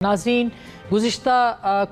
नाज़रीन, गुज़िश्ता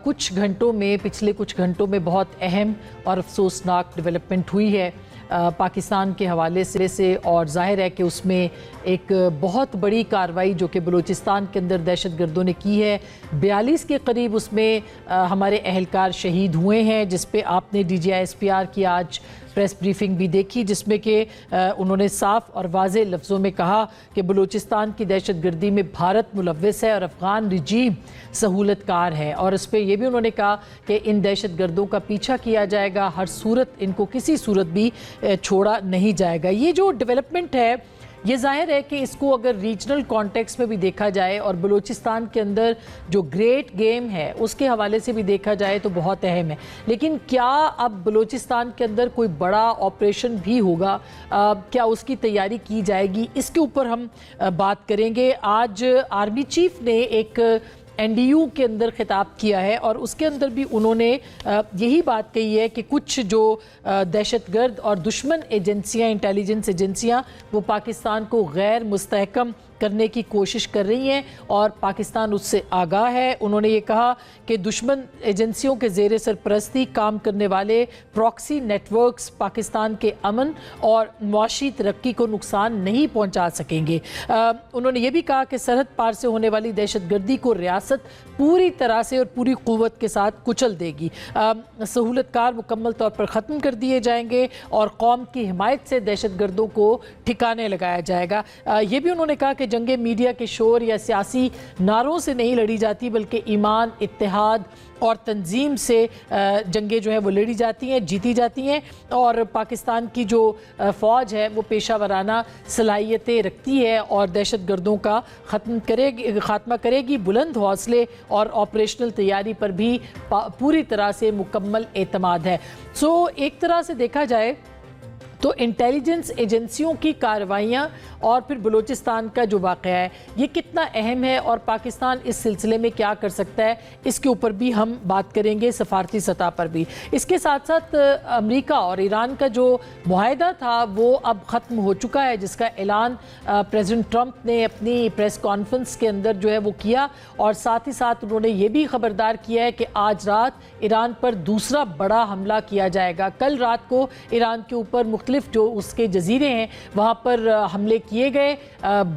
पिछले कुछ घंटों में बहुत अहम और अफसोसनाक डेवलपमेंट हुई है पाकिस्तान के हवाले से और ज़ाहिर है कि उसमें एक बहुत बड़ी कार्रवाई जो कि बलूचिस्तान के अंदर दहशतगर्दों ने की है। 42 के करीब उसमें हमारे अहलकार शहीद हुए हैं, जिस पे आपने DGI-SPR की आज प्रेस ब्रीफिंग भी देखी, जिसमें कि उन्होंने साफ और वाज़े लफ्ज़ों में कहा कि बलूचिस्तान की दहशतगर्दी में भारत मुलव्वस है और अफ़गान रिजीम सहूलतकार है। और इस पर यह भी उन्होंने कहा कि इन दहशतगर्दों का पीछा किया जाएगा, हर सूरत इनको किसी सूरत भी छोड़ा नहीं जाएगा। ये जो डेवलपमेंट है ये ज़ाहिर है कि इसको अगर रीजनल कॉन्टेक्स्ट में भी देखा जाए और बलूचिस्तान के अंदर जो ग्रेट गेम है उसके हवाले से भी देखा जाए तो बहुत अहम है। लेकिन क्या अब बलूचिस्तान के अंदर कोई बड़ा ऑपरेशन भी होगा, क्या उसकी तैयारी की जाएगी, इसके ऊपर हम बात करेंगे। आज आर्मी चीफ ने एक NDU के अंदर खिताब किया है और उसके अंदर भी उन्होंने यही बात कही है कि कुछ जो दहशतगर्द और दुश्मन एजेंसियां, इंटेलिजेंस एजेंसियां, वो पाकिस्तान को गैर मुस्तहकम करने की कोशिश कर रही हैं और पाकिस्तान उससे आगाह है। उन्होंने ये कहा कि दुश्मन एजेंसियों के ज़ेर सरपरस्ती काम करने वाले प्रॉक्सी नेटवर्क्स पाकिस्तान के अमन और मुआशी तरक्की को नुकसान नहीं पहुंचा सकेंगे। उन्होंने ये भी कहा कि सरहद पार से होने वाली दहशतगर्दी को रियासत पूरी तरह से और पूरी क़ुव्वत के साथ कुचल देगी। सहूलतकार मुकम्मल तौर पर ख़त्म कर दिए जाएंगे और कौम की हिमायत से दहशतगर्दों को ठिकाने लगाया जाएगा। ये भी उन्होंने कहा कि जंगे मीडिया के शोर या सियासी नारों से नहीं लड़ी जाती, बल्कि ईमान, इत्तेहाद और तंजीम से जंगें जो है वो लड़ी जाती हैं, जीती जाती हैं। और पाकिस्तान की जो फ़ौज है वो पेशा वराना सलाहियतें रखती है और दहशतगर्दों का खात्मा करेगी। बुलंद हौसले और ऑपरेशनल तैयारी पर भी पूरी तरह से मुकम्मल एतमाद है। एक तरह से देखा जाए तो इंटेलिजेंस एजेंसियों की कार्रवाइयाँ और फिर बलूचिस्तान का जो वाक़या है ये कितना अहम है और पाकिस्तान इस सिलसिले में क्या कर सकता है, इसके ऊपर भी हम बात करेंगे, सफारती सतह पर भी। इसके साथ साथ अमेरिका और ईरान का जो मुआहदा था वो अब ख़त्म हो चुका है, जिसका ऐलान प्रेसिडेंट ट्रंप ने अपनी प्रेस कॉन्फ्रेंस के अंदर जो है वो किया। और साथ ही साथ उन्होंने ये भी ख़बरदार किया है कि आज रात ईरान पर दूसरा बड़ा हमला किया जाएगा। कल रात को ईरान के ऊपर मुख्तलिफ जो उसके जजीरे हैं वहाँ पर हमले किए गए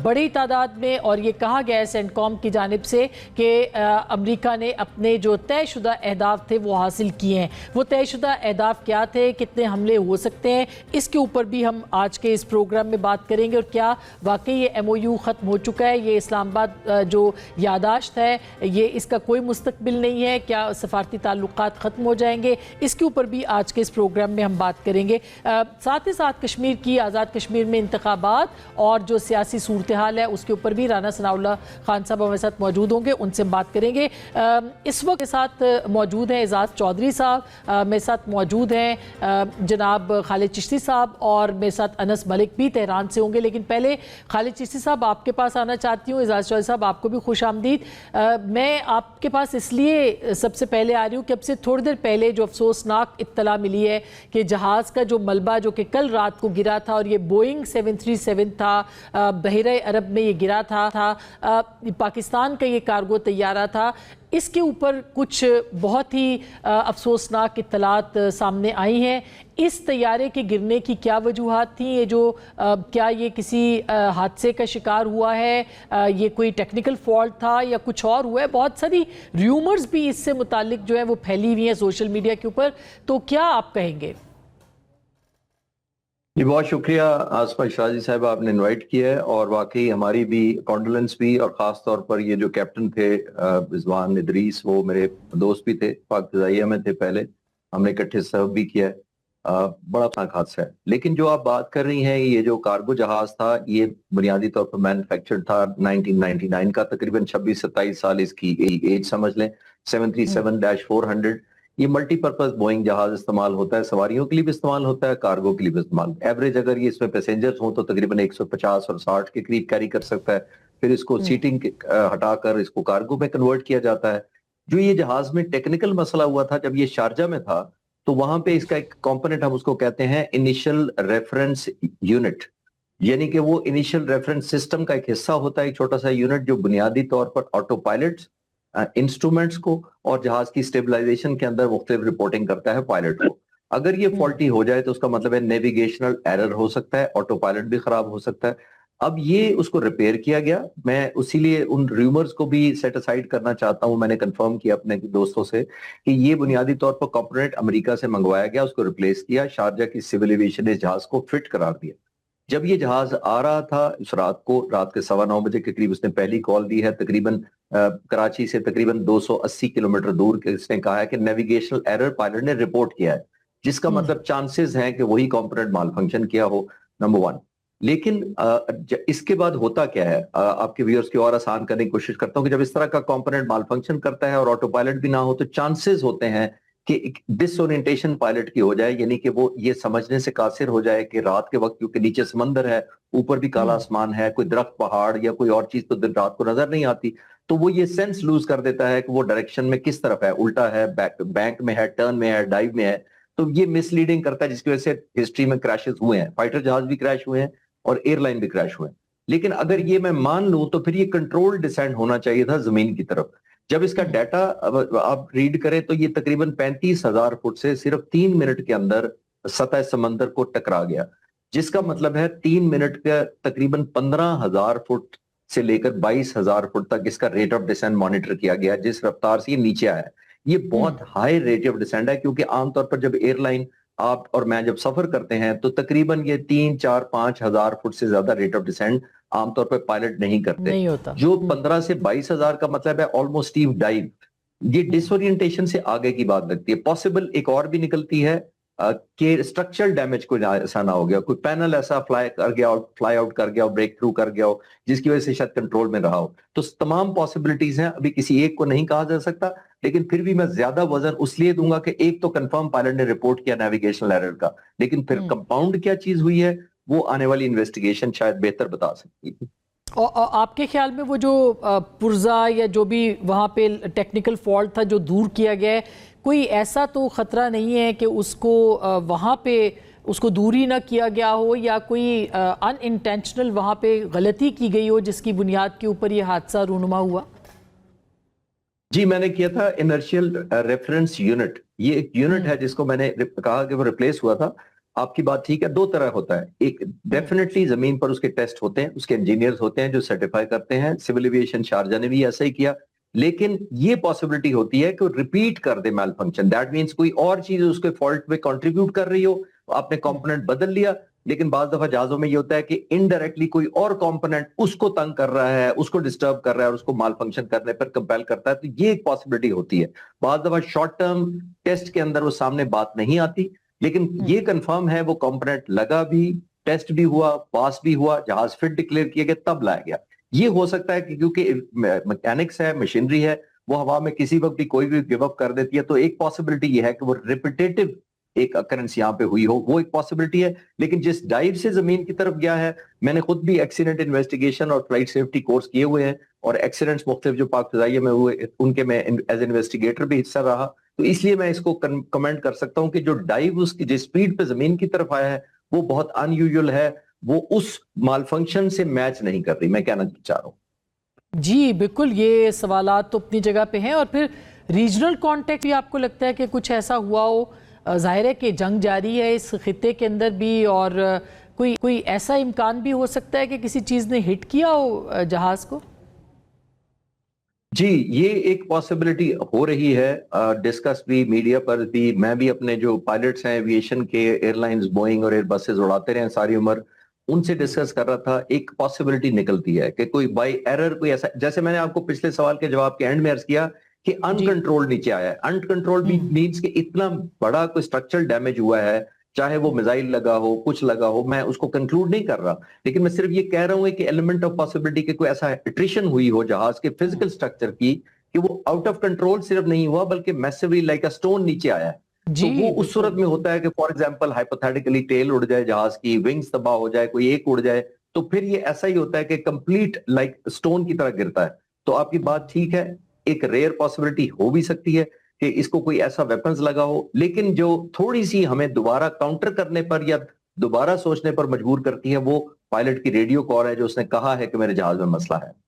बड़ी तादाद में, और ये कहा गया है सेंटकॉम की जानिब से कि अमेरिका ने अपने जो तयशुदा अहदाफ थे वो हासिल किए हैं। वो तयशुदा अहदाफ क्या थे, कितने हमले हो सकते हैं, इसके ऊपर भी हम आज के इस प्रोग्राम में बात करेंगे। और क्या वाकई ये MOU ख़त्म हो चुका है, ये इस्लामाबाद जो यादाश्त है ये इसका कोई मुस्तकबिल नहीं है, क्या सफारती ताल्लुकात ख़त्म हो जाएंगे, इसके ऊपर भी आज के इस प्रोग्राम में हम बात करेंगे। साथ ही साथ कश्मीर की, आज़ाद कश्मीर में इंतखाबात और जो सियासी सूरत हाल है उसके ऊपर भी राना सनाउल्लाह खान साहब हमारे साथ मौजूद होंगे, उनसे बात करेंगे। इस वक्त के साथ मौजूद हैं एजाज चौधरी साहब, मेरे साथ मौजूद हैं जनाब खालिद चिश्ती साहब और मेरे साथ अनस मलिक भी तेहरान से होंगे। लेकिन पहले खालिद चिश्ती साहब आपके पास आना चाहती हूँ। एजाज चौधरी साहब आपको भी खुश आमदीद। मैं आपके पास इसलिए सबसे पहले आ रही हूँ कि अब से थोड़ी देर पहले जो अफसोसनाक इत्तला मिली है कि जहाज़ का जो मलबा जो कि कल रात को गिरा था और ये बोइंग 737 था, बहरे अरब में ये गिरा था, पाकिस्तान का ये कार्गो तैयारा था, इसके ऊपर कुछ बहुत ही अफसोसनाक इत्तलात सामने आई हैं। इस तैयारे के गिरने की क्या वजूहात थी, ये जो क्या ये किसी हादसे का शिकार हुआ है, ये कोई टेक्निकल फॉल्ट था या कुछ और हुआ है? बहुत सारी र्यूमर्स भी इससे मुतालिक जो है वो फैली हुई हैं सोशल मीडिया के ऊपर, तो क्या आप कहेंगे? जी बहुत शुक्रिया आसमा शाजी साहब, आपने इनवाइट किया है और वाकई हमारी भी कॉन्डोलेंस भी, और ख़ास तौर पर ये जो कैप्टन थे रिजवान इदरीस, वो मेरे दोस्त भी थे, पाक फ़िज़ाइया में थे पहले, हमने इकट्ठे सर्व भी किया है। बड़ा खतरनाक हादसा है। लेकिन जो आप बात कर रही हैं, ये जो कार्गो जहाज था ये बुनियादी तौर पर मैन्युफैक्चर्ड था 1999 का, तकरीबन 26-27 साल इसकी एज समझ लें। 737-400 ये मल्टीपर्पज बोइंग जहाज इस्तेमाल होता है, सवारियों के लिए भी इस्तेमाल होता है, कार्गो के लिए भी इस्तेमाल। एवरेज अगर ये इसमें पैसेंजर्स हो तो तकरीबन 150 और 60 के करीब कैरी कर सकता है। फिर इसको सीटिंग हटाकर इसको कार्गो में कन्वर्ट किया जाता है। जो ये जहाज में टेक्निकल मसला हुआ था जब ये शारजा में था, तो वहां पे इसका एक कंपोनेंट हम उसको कहते हैं इनिशियल रेफरेंस यूनिट, यानी कि वो इनिशियल रेफरेंस सिस्टम का एक हिस्सा होता है, एक छोटा सा यूनिट जो बुनियादी तौर पर ऑटो पायलट इंस्ट्रूमेंट्स को और जहाज की स्टेबलाइजेशन के अंदर मुख्तलिफ रिपोर्टिंग करता है पायलट को। अगर ये फॉल्टी हो जाए तो उसका मतलब है नेविगेशनल एरर हो सकता है, ऑटो पायलट भी खराब हो सकता है। अब ये उसको रिपेयर किया गया, मैं उसीलिए उन रूमर्स को भी सेट असाइड करना चाहता हूं। मैंने कंफर्म किया अपने दोस्तों से कि ये बुनियादी तौर पर कॉम्पोनेंट अमेरिका से मंगवाया गया, उसको रिप्लेस किया, शारजा की सिविल एविएशन ने जहाज को फिट करार दिया। जब ये जहाज आ रहा था उस रात को, रात के 9:15 के करीब उसने पहली कॉल दी है, तकरीबन कराची से तकरीबन 280 किलोमीटर दूर के, इसने कहा है कि नेविगेशनल एरर पायलट ने रिपोर्ट किया है, जिसका मतलब चांसेस हैं कि वही कंपोनेंट माल फंक्शन किया हो, नंबर 1। लेकिन इसके बाद होता क्या है, आपके व्यूअर्स की और आसान करने की कोशिश करता हूं कि जब इस तरह का कंपोनेंट माल फंक्शन करता है और ऑटो पायलट भी ना हो, तो चांसेस होते हैं कि डिसओरिएंटेशन पायलट की हो जाए, यानी कि वो ये समझने से कासिर हो जाए कि रात के वक्त, क्योंकि नीचे समंदर है, ऊपर भी काला आसमान है, कोई दरख्त, पहाड़ या कोई और चीज तो दिन रात को नजर नहीं आती, तो वो ये सेंस लूज कर देता है कि वो डायरेक्शन में किस तरफ है, उल्टा है, बैंक में है, टर्न में है, डाइव में है। तो ये मिसलीडिंग करता है, जिसकी वजह से हिस्ट्री में क्रैशेस हुए हैं, फाइटर जहाज भी क्रैश हुए हैं और एयरलाइन भी क्रैश हुए हैं। लेकिन अगर ये मैं मान लूं तो फिर ये कंट्रोल डिसेंड होना चाहिए था जमीन की तरफ। जब इसका डाटा आप रीड करें तो ये तकरीबन 35,000 फुट से सिर्फ 3 मिनट के अंदर सतह समंदर को टकरा गया, जिसका मतलब है 3 मिनट का तकरीबन 15,000 फुट से लेकर 22,000 फुट तक इसका रेट ऑफ डिसेंट मॉनिटर किया गया, जिस रफ्तार से ये नीचे आया है। ये बहुत हाई रेट ऑफ डिसेंट है, क्योंकि आमतौर पर जब एयरलाइन, आप और मैं जब सफर करते हैं तो तकरीबन ये 3, 4, 5,000 फुट से ज्यादा रेट ऑफ डिसेंट आमतौर पर पायलट नहीं करते। नहीं होता। जो 15 से 22,000 का मतलब है ऑलमोस्ट स्टीव डाइव। ये डिसोरिएंटेशन से आगे की बात लगती है। पॉसिबल एक और भी निकलती है कि स्ट्रक्चरल डैमेज कोई ऐसा ना हो गया, कोई पैनल ऐसा फ्लाई आउट कर गया हो, ब्रेक थ्रू कर गया हो, जिसकी वजह से शायद कंट्रोल में रहा हो। तो तमाम पॉसिबिलिटीज हैं, अभी किसी एक को नहीं कहा जा सकता, लेकिन फिर भी मैं ज्यादा वजन उसलिए दूंगा कि एक तो कंफर्म पायलट ने रिपोर्ट किया नेविगेशनल एरर का, लेकिन फिर कंपाउंड क्या चीज हुई है वो आने वाली इन्वेस्टिगेशन शायद बेहतर बता सकती है। और आपके ख्याल में वो जो पुर्जा या जो भी वहाँ पे टेक्निकल फॉल्ट था जो दूर किया गया है, कोई ऐसा तो खतरा नहीं है कि उसको वहाँ पे उसको दूर ही ना किया गया हो, या कोई अनइंटेंशनल वहाँ पे गलती की गई हो जिसकी बुनियाद के ऊपर ये हादसा रूनुमा हुआ? जी, मैंने किया था इनर्शियल रेफरेंस यूनिट। ये एक यूनिट है जिसको मैंने कहा कि वो रिप्लेस हुआ था। आपकी बात ठीक है, दो तरह होता है। एक डेफिनेटली जमीन पर उसके टेस्ट होते हैं, उसके इंजीनियर्स होते हैं जो सर्टिफाई करते हैं। सिविल एविएशन शारजा ने भी ऐसा ही किया। लेकिन ये पॉसिबिलिटी होती है कि रिपीट कर दे मैल फंक्शन। दैट मीन्स कोई और चीज उसके फॉल्ट में कंट्रीब्यूट कर रही हो, आपने कंपोनेंट बदल लिया, लेकिन बाज दफा जहाजों में ये होता है कि इनडायरेक्टली कोई और कंपोनेंट उसको तंग कर रहा है, उसको डिस्टर्ब कर रहा है और उसको माल फंक्शन करने पर कंपेल करता है। तो ये एक पॉसिबिलिटी होती है। बाज दफा शॉर्ट टर्म टेस्ट के अंदर वो सामने बात नहीं आती, लेकिन ये कंफर्म है वो कंपोनेंट लगा भी, टेस्ट भी हुआ, पास भी हुआ, जहाज फिट डिक्लेयर किया गया, तब लाया गया। ये हो सकता है कि क्योंकि मैकेनिक्स है, मशीनरी है, वो हवा में किसी वक्त भी कोई भी गिव अप कर देती है। तो एक पॉसिबिलिटी ये है कि वो रिपीटेटिव एक अकरेंस यहाँ पे हुई हो, वो एक पॉसिबिलिटी है। लेकिन जिस डाइव से जमीन की तरफ गया है, मैंने खुद भी एक्सीडेंट इन्वेस्टिगेशन और फ्लाइट सेफ्टी कोर्स किए हुए हैं, और एक्सीडेंट्स मुख्तलिफ जो पाक फिजाइया में हुए उनके मैं एज इन्वेस्टिगेटर भी हिस्सा रहा। तो इसलिए मैं इसको कमेंट कर सकता हूं कि जो डाइव उसकी जिस स्पीड पे जमीन की तरफ आया है वो बहुत अनयूजुअल है, वो उस मालफंक्शन से मैच नहीं कर रही, मैं कहना चाह रहा हूं। जी बिल्कुल, ये सवालात तो अपनी जगह पे हैं। और फिर रीजनल कॉन्टेक्ट भी आपको लगता है कि कुछ ऐसा हुआ हो? जाहिर है कि जंग जारी है इस खित्ते के अंदर भी, और कोई ऐसा इम्कान भी हो सकता है कि किसी चीज़ ने हिट किया हो जहाज को? जी, ये एक पॉसिबिलिटी हो रही है, डिस्कस भी मीडिया पर भी। मैं भी अपने जो पायलट्स हैं एविएशन के, एयरलाइंस बोइंग और एयरबसेस उड़ाते रहे सारी उम्र, उनसे डिस्कस कर रहा था। एक पॉसिबिलिटी निकलती है कि कोई बाय एरर कोई ऐसा, जैसे मैंने आपको पिछले सवाल के जवाब के एंड में अर्ज किया कि अनकंट्रोल्ड नीचे आया है। अनकंट्रोल्ड भी मीन्स कि इतना बड़ा कोई स्ट्रक्चरल डैमेज हुआ है, चाहे वो मिसाइल लगा हो, कुछ लगा हो, मैं उसको कंक्लूड नहीं कर रहा, लेकिन मैं सिर्फ ये कह रहा हूं कि एलिमेंट ऑफ पॉसिबिलिटी के कोई ऐसा एट्रिशन हुई हो जहाज के फिजिकल स्ट्रक्चर की कि वो आउट ऑफ कंट्रोल सिर्फ नहीं हुआ बल्कि मैसिवली लाइक अ स्टोन नीचे आया है। तो वो उस सूरत में होता है कि फॉर एग्जांपल हाइपोथेटिकली टेल उड़ जाए जहाज की, विंग्स तबाह हो जाए, कोई एक उड़ जाए, तो फिर ये ऐसा ही होता है कि कंप्लीट लाइक स्टोन की तरह गिरता है। तो आपकी बात ठीक है, एक रेयर पॉसिबिलिटी हो भी सकती है कि इसको कोई ऐसा वेपन्स लगा हो, लेकिन जो थोड़ी सी हमें दोबारा काउंटर करने पर या दोबारा सोचने पर मजबूर करती है वो पायलट की रेडियो कॉल है जो उसने कहा है कि मेरे जहाज में मसला है।